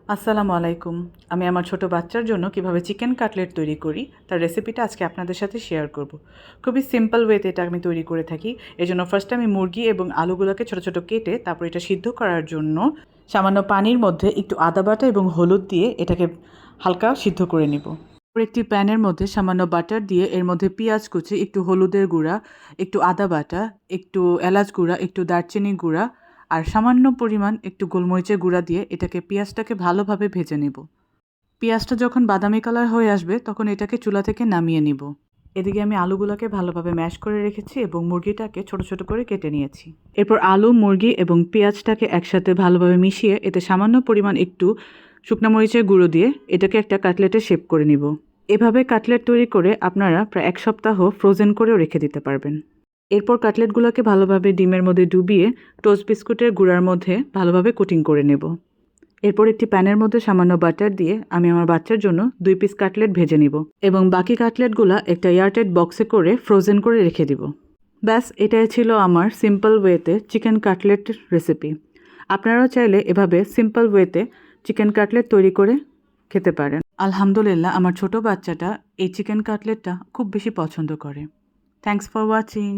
আসসালামু আলাইকুম। আমি আমার ছোট বাচ্চার জন্য কিভাবে চিকেন কাটলেট তৈরি করি তার রেসিপিটা আজকে আপনাদের সাথে শেয়ার করব। খুবই সিম্পল ওয়েতে এটা আমি তৈরি করে থাকি। এজন্য ফার্স্টে আমি মুরগি এবং আলুগুলোকে ছোট ছোট কেটে তারপর এটা সিদ্ধ করার জন্য সামান্য পানির মধ্যে একটু আদা বাটা এবং হলুদ দিয়ে এটাকে হালকা সিদ্ধ করে নিব। তারপর একটি প্যানের মধ্যে সামান্য বাটার দিয়ে এর মধ্যে পেঁয়াজ কুচি, একটু হলুদের গুঁড়া, একটু আদা বাটা, একটু এলাচ গুঁড়া, একটু দারচিনি গুঁড়া আর সামান্য পরিমাণ একটু গোলমরিচের গুঁড়া দিয়ে এটাকে পেঁয়াজটাকে ভালোভাবে ভেজে নেব। পেঁয়াজটা যখন বাদামি কালার হয়ে আসবে তখন এটাকে চুলা থেকে নামিয়ে নিব। এদিকে আমি আলুগুলোকে ভালোভাবে ম্যাশ করে রেখেছি এবং মুরগিটাকে ছোট ছোট করে কেটে নিয়েছি। এরপর আলু, মুরগি এবং পেঁয়াজটাকে একসাথে ভালোভাবে মিশিয়ে এতে সামান্য পরিমাণ একটু শুকনো মরিচের গুঁড়ো দিয়ে এটাকে একটা কাটলেটের শেপ করে নিব। এভাবে কাটলেট তৈরি করে আপনারা প্রায় 1 সপ্তাহ ফ্রোজেন করেও রেখে দিতে পারবেন। এরপর কাটলেটগুলোকে ভালোভাবে ডিমের মধ্যে ডুবিয়ে টোস্ট বিস্কুটের গুঁড়ার মধ্যে ভালোভাবে কোটিং করে নেব। এরপর একটি প্যানের মধ্যে সামান্য বাটার দিয়ে আমি আমার বাচ্চার জন্য 2 পিস কাটলেট ভেজে নিব এবং বাকি কাটলেটগুলো একটা এয়ারটাইট বক্সে করে ফ্রোজেন করে রেখে দিব। ব্যাস, এটাই ছিল আমার সিম্পল ওয়েতে চিকেন কাটলেট রেসিপি। আপনারাও চাইলে এভাবে সিম্পল ওয়েতে চিকেন কাটলেট তৈরি করে খেতে পারেন। আলহামদুলিল্লাহ, আমার ছোট বাচ্চাটা এই চিকেন কাটলেটটা খুব বেশি পছন্দ করে। Thanks for watching.